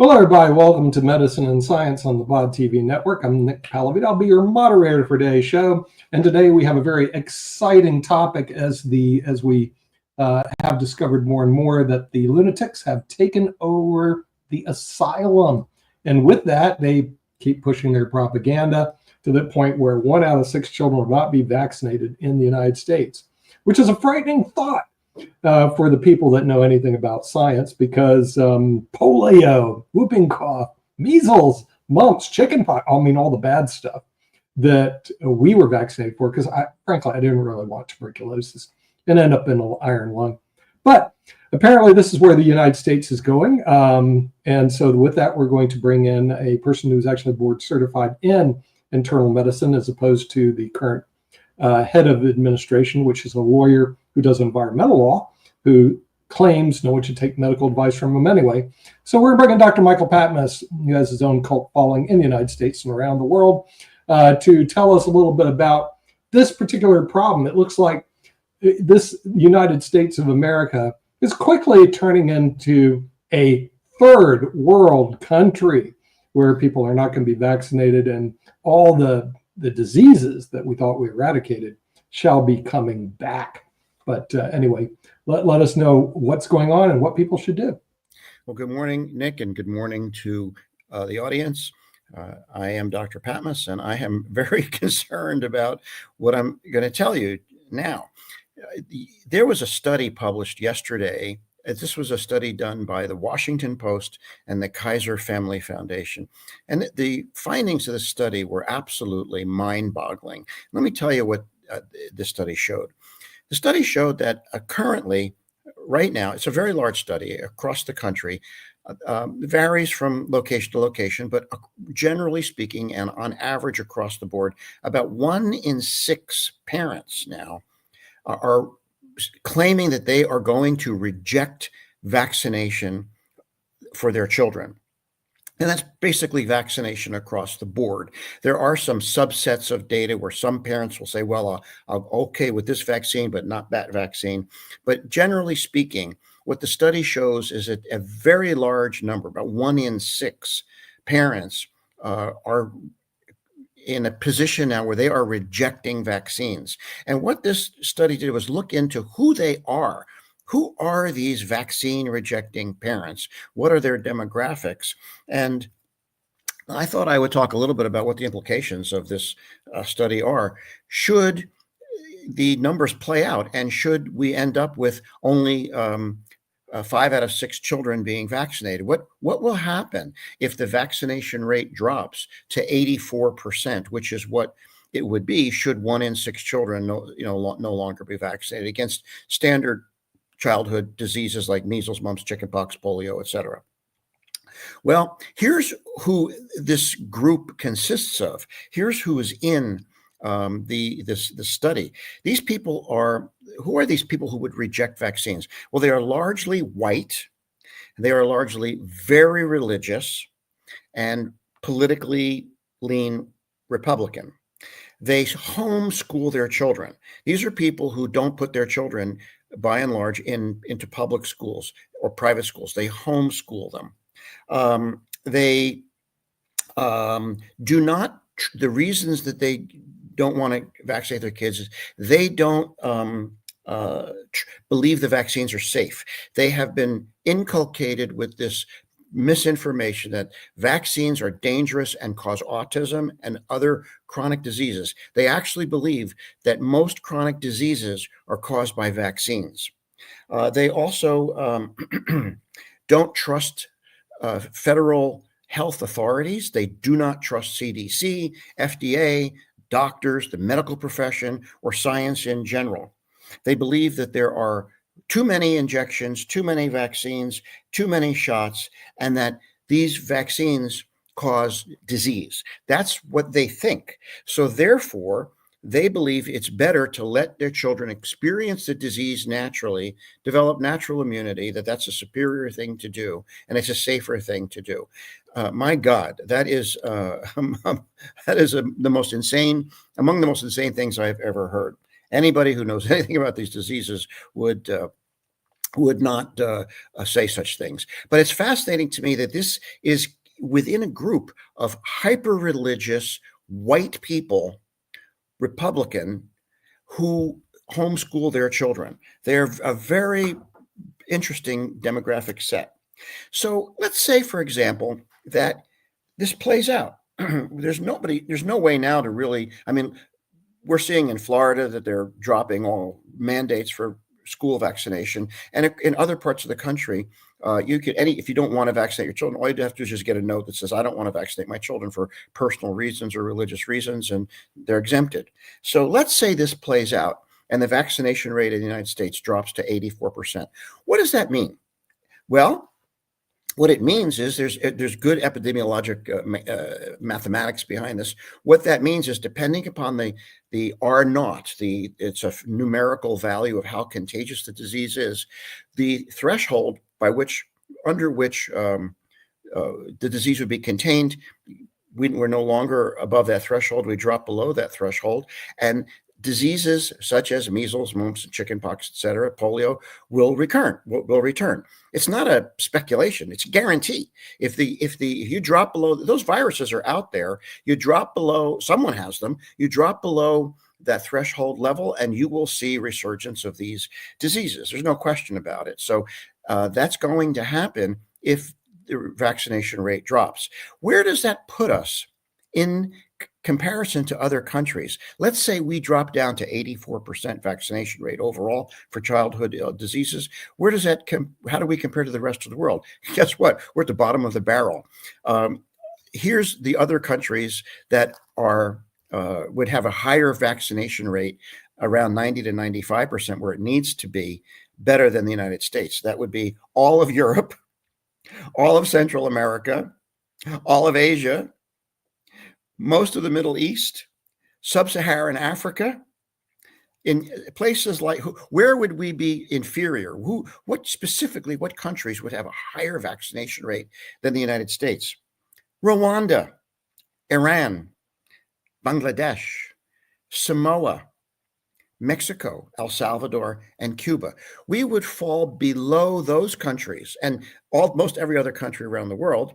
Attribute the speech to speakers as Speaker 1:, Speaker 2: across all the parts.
Speaker 1: Hello, everybody. Welcome to Medicine and Science on the Bod TV network. I'm Nick Palavita. I'll be your moderator for today's show. And today we have a very exciting topic as we have discovered more and more that the lunatics have taken over the asylum. And with that, they keep pushing their propaganda to the point where 1 out of 6 children will not be vaccinated in the United States, which is a frightening thought. For the people that know anything about science, because polio, whooping cough, measles, mumps, chickenpox, all the bad stuff that we were vaccinated for, because frankly, I didn't really want tuberculosis and end up in an iron lung. But apparently this is where the United States is going. And so with that, we're going to bring in a person who's actually board certified in internal medicine, as opposed to the current head of administration, which is a lawyer who does environmental law, who claims no one should take medical advice from him anyway. So we're bringing Dr. Michael Patmos, who has his own cult following in the United States and around the world, to tell us a little bit about this particular problem. It looks like this United States of America is quickly turning into a third world country where people are not going to be vaccinated, and all the diseases that we thought we eradicated shall be coming back. But anyway, let us know what's going on and what people should do.
Speaker 2: Well, good morning, Nick, and good morning to the audience. I am Dr. Patmos, and I am very concerned about what I'm going to tell you now. There was a study published yesterday. This was a study done by the Washington Post and the Kaiser Family Foundation. And the findings of the study were absolutely mind-boggling. Let me tell you what this study showed. The study showed that currently, right now, it's a very large study across the country, varies from location to location, but generally speaking, and on average across the board, about 1 in 6 parents now are claiming that they are going to reject vaccination for their children. And that's basically vaccination across the board. There are some subsets of data where some parents will say, well, I'm okay with this vaccine, but not that vaccine. But generally speaking, what the study shows is that a very large number, about 1 in 6 parents are in a position now where they are rejecting vaccines. And what this study did was look into who they are. Who are these vaccine rejecting parents? What are their demographics? And I thought I would talk a little bit about what the implications of this study are. Should the numbers play out, and should we end up with only 5 out of 6 children being vaccinated? What will happen if the vaccination rate drops to 84%, which is what it would be should 1 in 6 children no longer be vaccinated against standard childhood diseases like measles, mumps, chickenpox, polio, etc. Well, here's who this group consists of. Here's who is in the study. These people are, who are these people who would reject vaccines? Well, they are largely white. They are largely very religious and politically lean Republican. They homeschool their children. These are people who don't put their children, by and large, into public schools or private schools. They homeschool them. They do not, the reasons that they don't want to vaccinate their kids is they don't believe the vaccines are safe. They have been inculcated with this misinformation that vaccines are dangerous and cause autism and other chronic diseases. They actually believe that most chronic diseases are caused by vaccines. They also don't trust federal health authorities. They do not trust CDC, FDA, doctors, the medical profession, or science in general. They believe that there are too many injections, too many vaccines, too many shots, and that these vaccines cause disease. That's what they think. So therefore, they believe it's better to let their children experience the disease naturally, develop natural immunity, that's a superior thing to do, and it's a safer thing to do. My God, that is the most insane, among the most insane things I've ever heard. Anybody who knows anything about these diseases would would not say such things. But it's fascinating to me that this is within a group of hyper-religious white people, Republican, who homeschool their children. They're a very interesting demographic set. So let's say, for example, that this plays out. There's no way now to really, I mean, we're seeing in Florida that they're dropping all mandates for school vaccination. And in other parts of the country, if you don't want to vaccinate your children, all you have to do is just get a note that says, I don't want to vaccinate my children for personal reasons or religious reasons, and they're exempted. So let's say this plays out and the vaccination rate in the United States drops to 84%. What does that mean? Well, what it means is there's good epidemiologic mathematics behind this. What that means is, depending upon the R naught, it's a numerical value of how contagious the disease is, the threshold under which the disease would be contained, we're no longer above that threshold. We drop below that threshold, and diseases such as measles, mumps, chickenpox, etc., polio will return. It's not a speculation; it's a guarantee. If you drop below, those viruses are out there. You drop below, someone has them. You drop below that threshold level, and you will see resurgence of these diseases. There's no question about it. So that's going to happen if the vaccination rate drops. Where does that put us in comparison to other countries? Let's say we drop down to 84% vaccination rate overall for childhood diseases. Where does that how do we compare to the rest of the world? Guess what? We're at the bottom of the barrel. Here's the other countries that would have a higher vaccination rate, around 90 to 95%, where it needs to be, better than the United States. That would be all of Europe, all of Central America, all of Asia, most of the Middle East, sub-Saharan Africa. In places like, where would we be inferior? What countries would have a higher vaccination rate than the United States? Rwanda, Iran, Bangladesh, Samoa, Mexico, El Salvador, and Cuba. We would fall below those countries, and almost every other country around the world.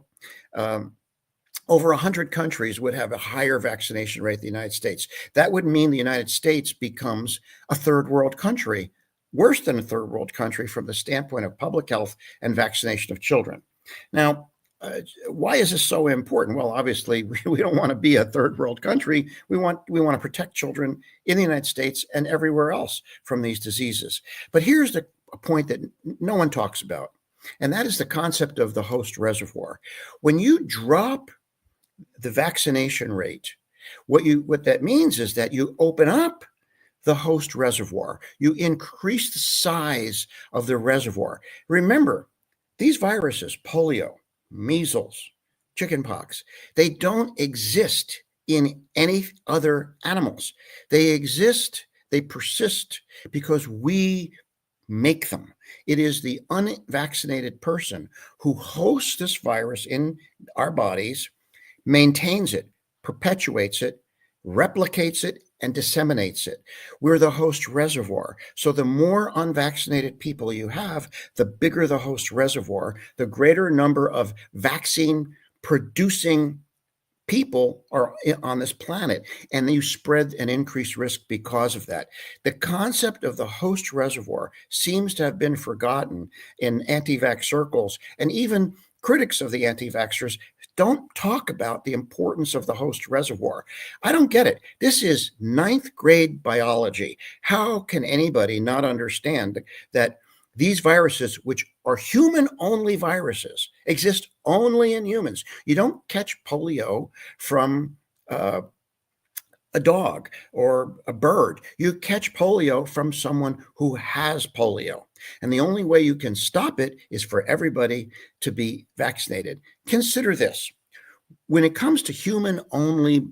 Speaker 2: Over 100 countries would have a higher vaccination rate than the United States. That would mean the United States becomes a third world country, worse than a third world country from the standpoint of public health and vaccination of children. Now, why is this so important? Well, obviously, we don't want to be a third world country. We want to protect children in the United States and everywhere else from these diseases. But here's a point that no one talks about, and that is the concept of the host reservoir. When you drop the vaccination rate, what that means is that you open up the host reservoir. You increase the size of the reservoir. Remember, these viruses, polio, measles, chickenpox, they don't exist in any other animals. They persist because we make them. It is the unvaccinated person who hosts this virus in our bodies, maintains it, perpetuates it, replicates it, and disseminates it. We're the host reservoir. So the more unvaccinated people you have, the bigger the host reservoir, the greater number of vaccine producing people are on this planet, and you spread an increased risk because of that. The concept of the host reservoir seems to have been forgotten in anti-vax circles, and even critics of the anti-vaxxers don't talk about the importance of the host reservoir. I don't get it. This is 9th grade biology. How can anybody not understand that these viruses, which are human-only viruses, exist only in humans? You don't catch polio from a dog or a bird. You catch polio from someone who has polio. And the only way you can stop it is for everybody to be vaccinated. Consider this. When it comes to human-only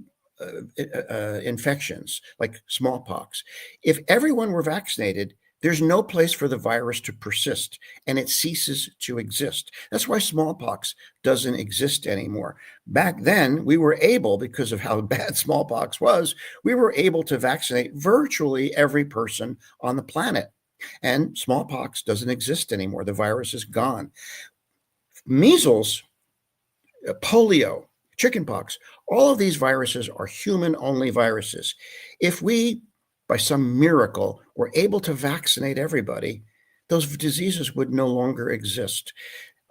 Speaker 2: infections, like smallpox, if everyone were vaccinated, there's no place for the virus to persist, and it ceases to exist. That's why smallpox doesn't exist anymore. Back then, we were able, because of how bad smallpox was, we were able to vaccinate virtually every person on the planet. And smallpox doesn't exist anymore. The virus is gone. Measles, polio, chickenpox, all of these viruses are human-only viruses. If we, by some miracle, were able to vaccinate everybody, those diseases would no longer exist.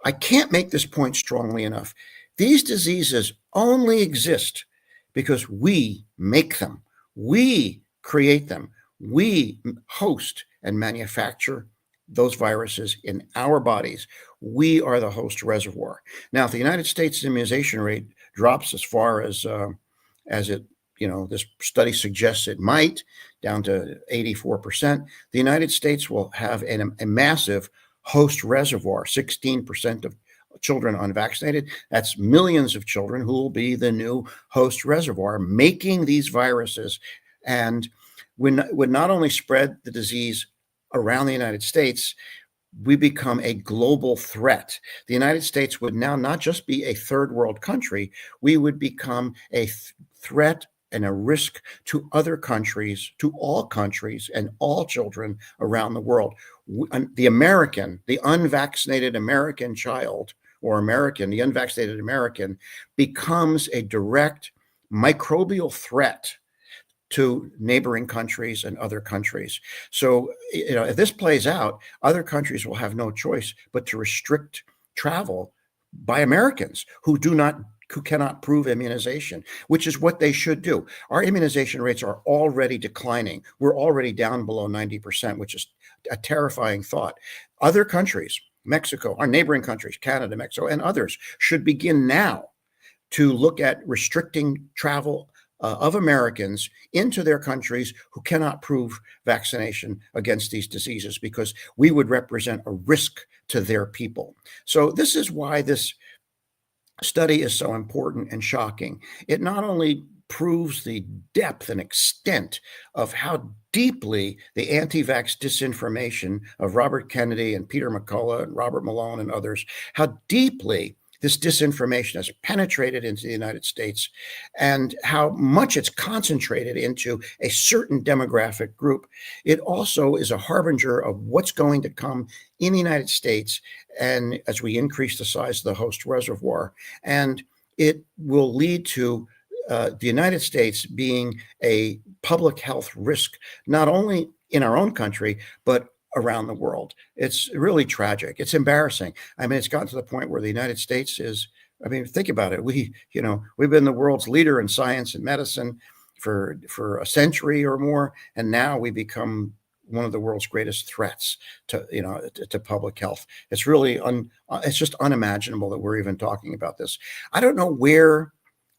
Speaker 2: I can't make this point strongly enough. These diseases only exist because we make them. We create them. We host and manufacture those viruses in our bodies. We are the host reservoir. Now, if the United States immunization rate drops as far as it, this study suggests it might, down to 84%, the United States will have a massive host reservoir, 16% of children unvaccinated. That's millions of children who will be the new host reservoir, making these viruses, and would not only spread the disease around the United States, we become a global threat. The United States would now not just be a third world country, we would become a threat and a risk to other countries, to all countries and all children around the world. The unvaccinated American child or the unvaccinated American becomes a direct microbial threat to neighboring countries and other countries. So, if this plays out, other countries will have no choice but to restrict travel by Americans who cannot prove immunization, which is what they should do. Our immunization rates are already declining. We're already down below 90%, which is a terrifying thought. Other countries, Mexico, our neighboring countries, Canada, Mexico, and others, should begin now to look at restricting travel of Americans into their countries who cannot prove vaccination against these diseases, because we would represent a risk to their people. So this is why this study is so important and shocking. It not only proves the depth and extent of how deeply the anti-vax disinformation of Robert Kennedy and Peter McCullough and Robert Malone and others, how deeply this disinformation has penetrated into the United States and how much it's concentrated into a certain demographic group. It also is a harbinger of what's going to come in the United States, and as we increase the size of the host reservoir, and it will lead to the United States being a public health risk, not only in our own country, but around the world. It's really tragic. It's embarrassing. I mean, it's gotten to the point where the United States is, think about it. We've been the world's leader in science and medicine for a century or more, and now we become one of the world's greatest threats to public health. It's really it's just unimaginable that we're even talking about this. I don't know where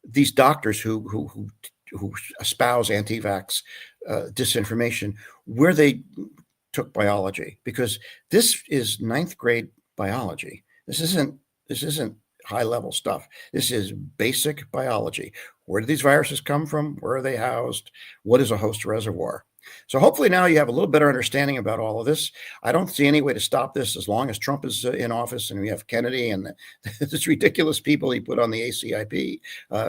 Speaker 2: these doctors who espouse anti-vax disinformation, where they took biology, because this is ninth grade biology. This isn't high level stuff. This is basic biology. Where do these viruses come from? Where are they housed? What is a host reservoir? So hopefully now you have a little better understanding about all of this. I don't see any way to stop this as long as Trump is in office and we have Kennedy and this ridiculous people he put on the ACIP.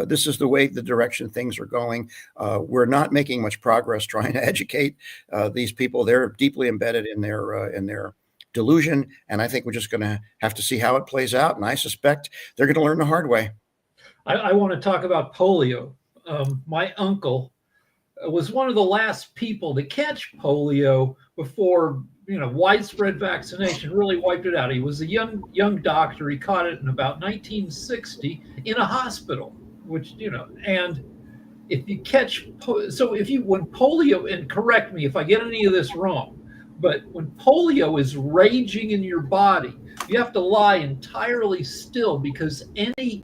Speaker 2: This is the direction things are going. We're not making much progress trying to educate these people. They're deeply embedded in their delusion, and I think we're just going to have to see how it plays out. And I suspect they're going to learn the hard way.
Speaker 3: I want to talk about polio. My uncle was one of the last people to catch polio before widespread vaccination really wiped it out. He was a young doctor. He caught it in about 1960 in a hospital, which and if you catch when polio, and correct me if I get any of this wrong, but when polio is raging in your body, you have to lie entirely still, because any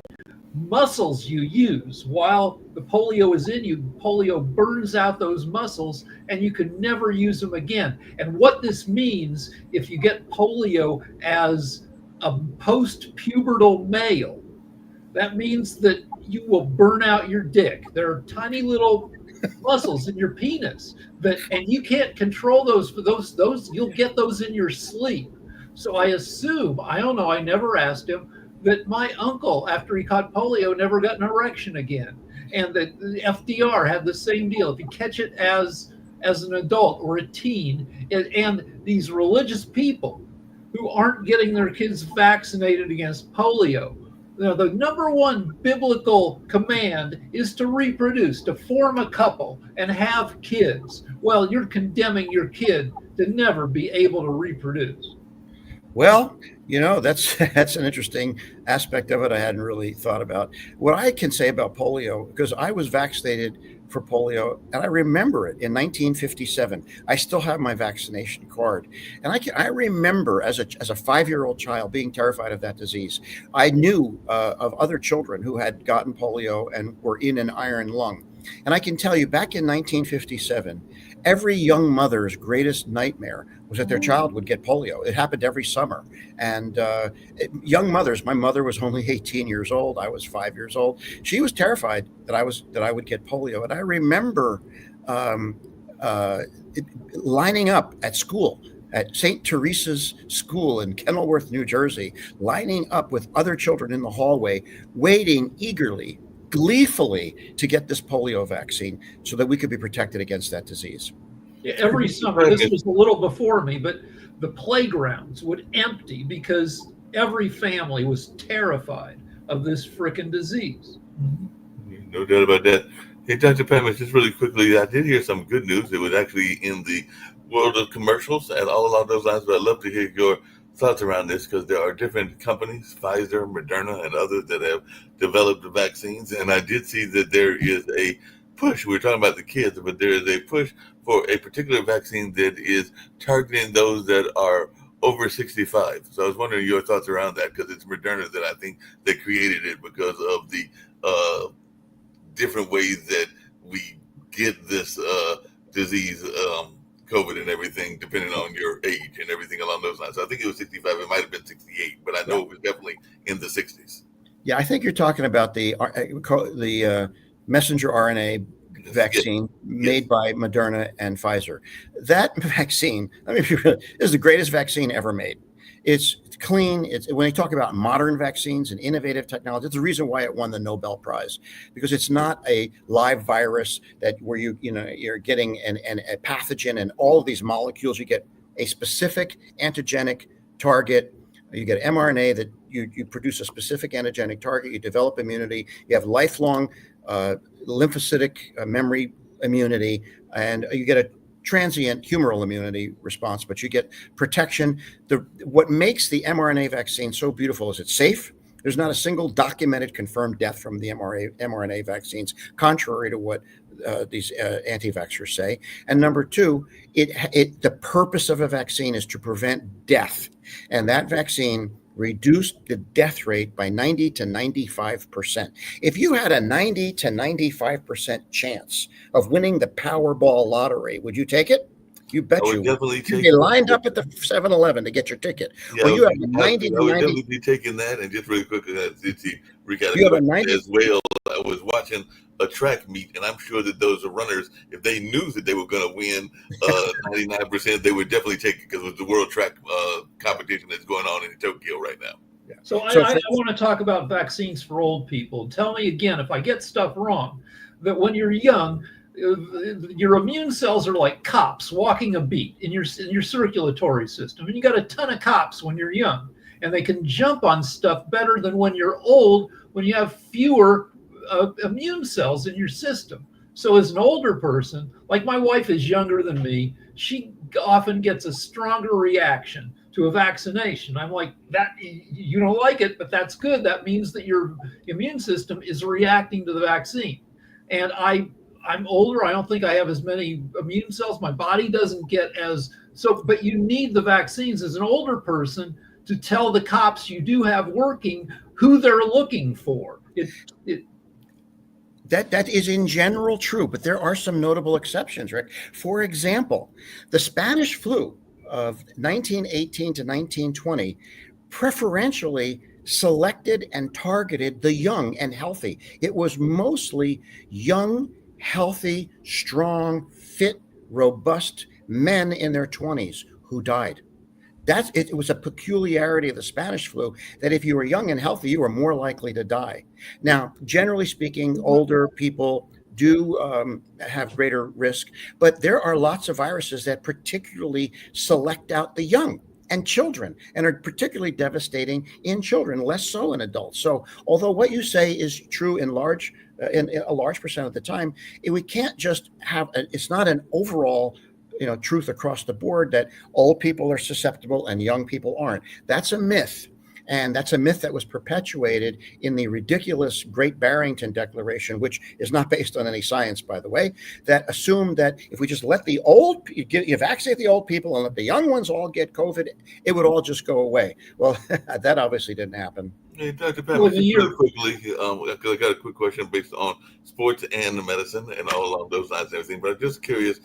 Speaker 3: muscles you use while the polio is in you, polio burns out those muscles and you can never use them again. And what this means, if you get polio as a post-pubertal male, that means that you will burn out your dick. There are tiny little muscles in your penis and you can't control those. You'll get those in your sleep. So I assume, I don't know, I never asked him, that my uncle, after he caught polio, never got an erection again. And that the FDR had the same deal. If you catch it as as an adult or a teen, and these religious people who aren't getting their kids vaccinated against polio. The number one biblical command is to reproduce, to form a couple and have kids. Well, you're condemning your kid to never be able to reproduce.
Speaker 2: Well, that's an interesting aspect of it I hadn't really thought about. What I can say about polio, because I was vaccinated for polio, and I remember it in 1957. I still have my vaccination card, and I remember as a 5-year-old child being terrified of that disease. I knew of other children who had gotten polio and were in an iron lung, and I can tell you, back in 1957, every young mother's greatest nightmare was that their child would get polio. It happened every summer. And young mothers, my mother was only 18 years old. I was 5 years old. She was terrified that I would get polio. And I remember lining up at school, at St. Teresa's School in Kenilworth, New Jersey, lining up with other children in the hallway, waiting eagerly, gleefully to get this polio vaccine so that we could be protected against that disease.
Speaker 3: Every summer, this was a little before me, but the playgrounds would empty because every family was terrified of this frickin' disease.
Speaker 4: No doubt about that. Hey, Dr. Patmos, just really quickly, I did hear some good news. It was actually in the world of commercials and all along those lines, but I'd love to hear your thoughts around this, because there are different companies, Pfizer, Moderna, and others that have developed the vaccines. And I did see that there is a push. We're talking about the kids, but there is a push for a particular vaccine that is targeting those that are over 65. So I was wondering your thoughts around that, because it's Moderna that I think they created it because of the different ways that we get this disease, COVID and everything, depending on your age and everything along those lines. So I think it was 65. It might have been 68, but I know it was definitely in the 60s.
Speaker 2: Yeah, I think you're talking about the messenger RNA vaccine made by Moderna and Pfizer. That vaccine, this is the greatest vaccine ever made. It's clean. It's when they talk about modern vaccines and innovative technology, it's the reason why it won the Nobel Prize, because it's not a live virus where you're getting a pathogen and all of these molecules. You get a specific antigenic target. You get mRNA that you produce a specific antigenic target. You develop immunity. You have lifelong lymphocytic memory immunity, and you get a transient humoral immunity response, but you get protection. What makes the mRNA vaccine so beautiful is it's safe. There's not a single documented confirmed death from the mRNA vaccines, contrary to what these anti-vaxxers say. And number two, the purpose of a vaccine is to prevent death, and that vaccine reduced the death rate by 90 to 95%. If you had a 90 to 95% chance of winning the Powerball lottery, would you take it? You bet
Speaker 4: I would
Speaker 2: you
Speaker 4: definitely
Speaker 2: would.
Speaker 4: take
Speaker 2: You'd be lined up at the 7-Eleven to get your ticket.
Speaker 4: Yeah,
Speaker 2: Well, you have a
Speaker 4: I
Speaker 2: 90 to
Speaker 4: would
Speaker 2: 90.
Speaker 4: definitely be taking that. And just really quickly, recap
Speaker 2: You have a 90
Speaker 4: as well. I was watching a track meet, and I'm sure that those runners, if they knew that they were going to win 99%, they would definitely take it, because it was the world track competition that's going on in Tokyo right now.
Speaker 2: Yeah.
Speaker 3: So I want to talk about vaccines for old people. Tell me again if I get stuff wrong, that when you're young, your immune cells are like cops walking a beat in your circulatory system, and you got a ton of cops when you're young, and they can jump on stuff better than when you're old, when you have fewer immune cells in your system. So as an older person, like my wife is younger than me, she often gets a stronger reaction to a vaccination. I'm like, that you don't like it, but that's good. That means that your immune system is reacting to the vaccine. And I'm older. I don't think I have as many immune cells. My body doesn't get but you need the vaccines as an older person to tell the cops you do have working who they're looking for.
Speaker 2: That is in general true, but there are some notable exceptions, Rick. For example, the Spanish flu of 1918 to 1920 preferentially selected and targeted the young and healthy. It was mostly young, healthy, strong, fit, robust men in their 20s who died. It was a peculiarity of the Spanish flu that if you were young and healthy, you were more likely to die. Now, generally speaking, older people do have greater risk, but there are lots of viruses that particularly select out the young and children and are particularly devastating in children, less so in adults. So although what you say is true in a large percent of the time, we can't just have it's not an overall truth across the board that old people are susceptible and young people aren't. That's a myth. And that's a myth that was perpetuated in the ridiculous Great Barrington Declaration, which is not based on any science, by the way, that assumed that if we just let you vaccinate the old people and let the young ones all get COVID, it would all just go away. Well, that obviously didn't happen.
Speaker 4: Hey, Dr. Pat, really quickly, I got a quick question based on sports and medicine and all along those lines and everything, but I'm just curious,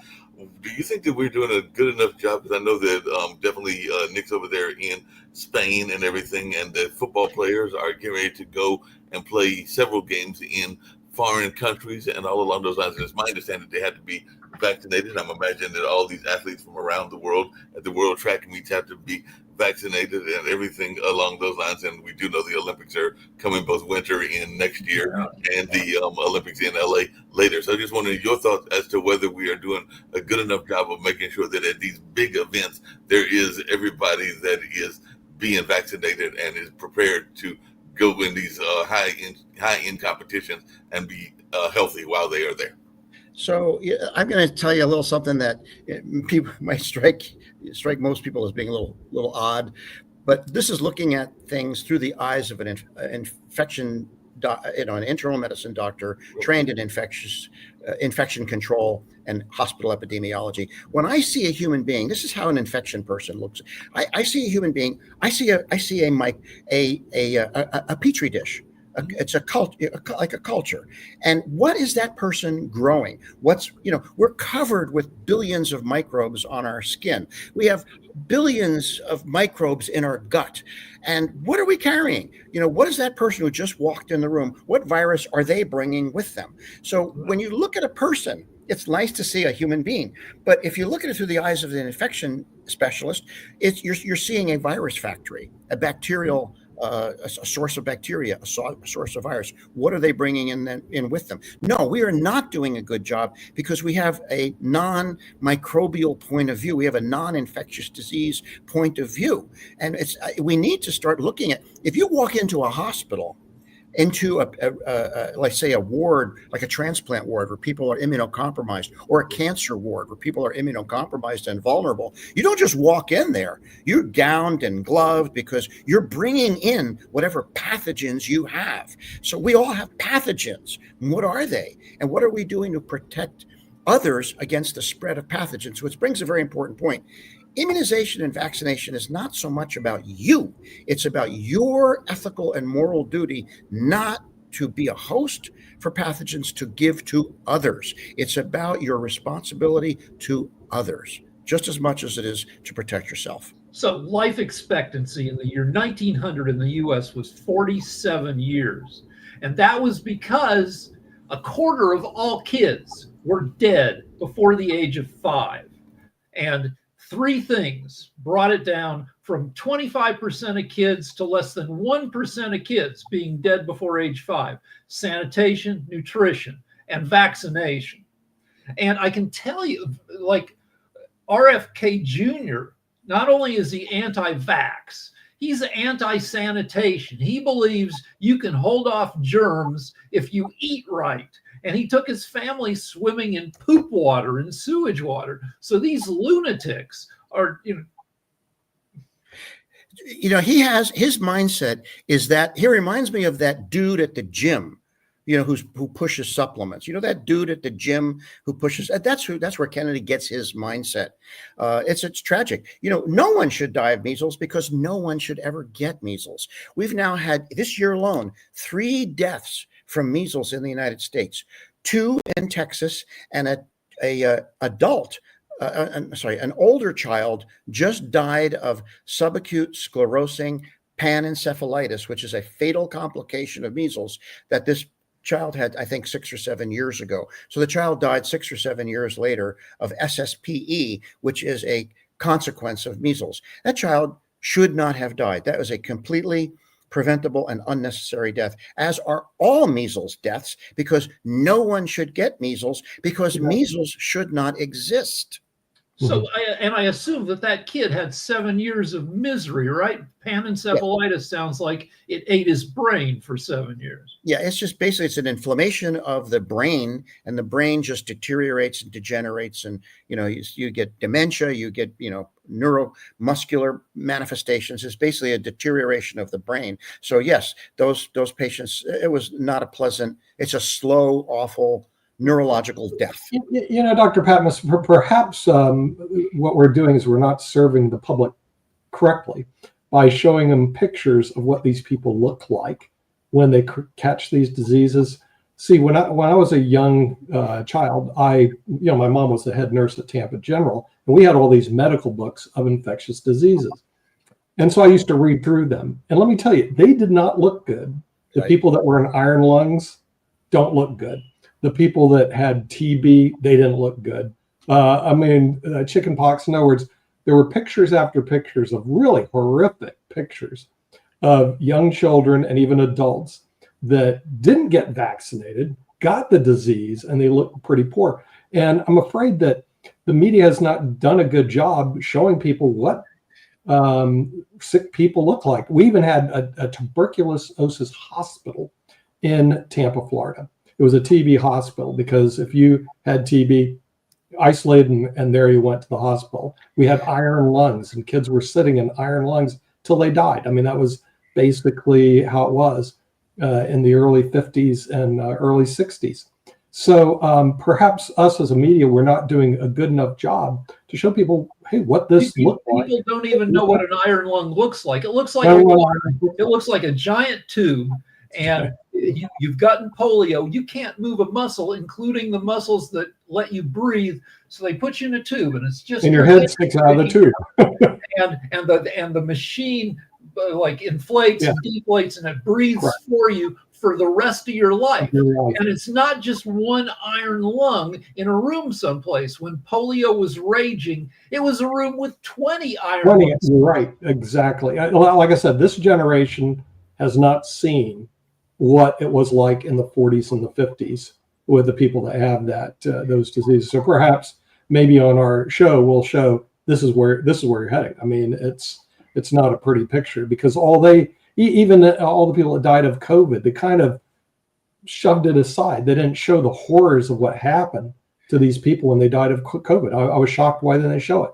Speaker 4: do you think that we're doing a good enough job? Because I know that definitely Nick's over there in Spain and everything, and the football players are getting ready to go and play several games in foreign countries and all along those lines. And it's my understanding that they had to be vaccinated. I'm imagining that all these athletes from around the world at the World Track Meets have to be vaccinated and everything along those lines. And we do know the Olympics are coming both winter in next year and the Olympics in LA later. So I just wondering your thoughts as to whether we are doing a good enough job of making sure that at these big events, there is everybody that is being vaccinated and is prepared to go in these high-end competitions and be healthy while they are there.
Speaker 2: So I'm going to tell you a little something that people might strike most people as being a little odd, but this is looking at things through the eyes of an infection, an internal medicine doctor trained in infection control and hospital epidemiology. When I see a human being, this is how an infection person looks. I see a human being. I see a petri dish. It's like a culture. And what is that person growing? We're covered with billions of microbes on our skin. We have billions of microbes in our gut. And what are we carrying? What is that person who just walked in the room? What virus are they bringing with them? So when you look at a person, it's nice to see a human being. But if you look at it through the eyes of an infection specialist, you're seeing a virus factory, a bacterial a source of bacteria, a source of virus. What are they bringing in with them? No, we are not doing a good job because we have a non-microbial point of view. We have a non-infectious disease point of view. And we need to start looking at, if you walk into a hospital, into like say a ward, like a transplant ward where people are immunocompromised, or a cancer ward where people are immunocompromised and vulnerable. You don't just walk in there. You're gowned and gloved because you're bringing in whatever pathogens you have. So we all have pathogens. What are they? And what are we doing to protect others against the spread of pathogens? Which brings a very important point. Immunization and vaccination is not so much about you. It's about your ethical and moral duty not to be a host for pathogens to give to others. It's about your responsibility to others, just as much as it is to protect yourself.
Speaker 3: So life expectancy in the year 1900 in the U.S. was 47 years. And that was because a quarter of all kids were dead before the age of 5. And three things brought it down from 25% of kids to less than 1% of kids being dead before age 5. Sanitation, nutrition, and vaccination. And I can tell you, like RFK Jr., not only is he anti-vax, he's anti-sanitation. He believes you can hold off germs if you eat right. And he took his family swimming in poop water and sewage water. So these lunatics are,
Speaker 2: he has, his mindset is that he reminds me of that dude at the gym, who pushes supplements. That dude at the gym who pushes. That's where Kennedy gets his mindset. It's tragic. No one should die of measles because no one should ever get measles. We've now had this year alone 3 deaths from measles in the United States, 2 in Texas, and an older child just died of subacute sclerosing panencephalitis, which is a fatal complication of measles that this child had, I think, 6 or 7 years ago. So the child died 6 or 7 years later of SSPE, which is a consequence of measles. That child should not have died. That was a completely preventable and unnecessary death, as are all measles deaths, because no one should get measles, because measles should not exist.
Speaker 3: So, I assume that kid had 7 years of misery, right? Panencephalitis sounds like it ate his brain for 7 years.
Speaker 2: Yeah, it's just basically it's an inflammation of the brain, and the brain just deteriorates and degenerates, and you get dementia, you get neuromuscular manifestations. It's basically a deterioration of the brain. So yes, those patients, it was not a pleasant. It's a slow, awful neurological death.
Speaker 1: Dr. Patmos, perhaps what we're doing is we're not serving the public correctly by showing them pictures of what these people look like when they catch these diseases. See, when I was a young child, my mom was the head nurse at Tampa General, and we had all these medical books of infectious diseases. And so I used to read through them. And let me tell you, they did not look good. The people that were in iron lungs don't look good. The people that had TB, they didn't look good. Chicken pox. In other words, there were pictures after pictures of really horrific pictures of young children and even adults that didn't get vaccinated, got the disease, and they looked pretty poor. And I'm afraid that the media has not done a good job showing people what sick people look like. We even had a tuberculosis hospital in Tampa, Florida. It was a TB hospital, because if you had TB, isolated, and there you went to the hospital. We had iron lungs, and kids were sitting in iron lungs till they died. That was basically how it was in the early 50s and early 60s. So perhaps us as a media, we're not doing a good enough job to show people, hey, what this looks like.
Speaker 3: People don't even know what an iron lung looks like. It looks like a giant tube, and you've gotten polio. You can't move a muscle, including the muscles that let you breathe. So they put you in a tube, and it's just,
Speaker 1: and your head sticks out of the tube.
Speaker 3: and the machine like inflates and deflates, and it breathes for you for the rest of your life. And it's not just one iron lung in a room someplace. When polio was raging, it was a room with 20 iron lungs.
Speaker 1: Right, exactly. Like I said, this generation has not seen what it was like in the 40s and the 50s with the people that have those diseases. So perhaps maybe on our show we'll show this is where you're heading. It's not a pretty picture, because even all the people that died of COVID, they kind of shoved it aside. They didn't show the horrors of what happened to these people when they died of COVID. I was shocked why didn't they show it,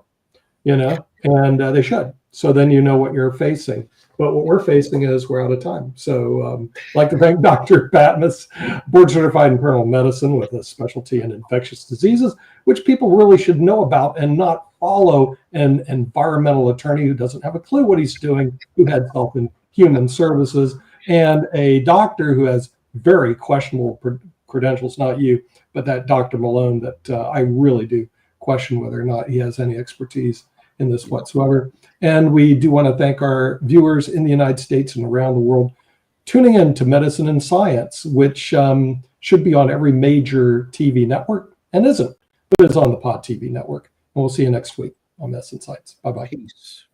Speaker 1: and they should. So then you know what you're facing. But what we're facing is we're out of time. So I'd like to thank Dr. Patmos, board certified in internal medicine with a specialty in infectious diseases, which people really should know about and not follow an environmental attorney who doesn't have a clue what he's doing, who had health and human services, and a doctor who has very questionable credentials, not you, but that Dr. Malone that I really do question whether or not he has any expertise in this whatsoever. And we do want to thank our viewers in the United States and around the world tuning in to Medicine and Science, which should be on every major TV network and isn't, but is on the Pod TV network. And we'll see you next week on Medicine and Science. Bye-bye.
Speaker 2: Peace.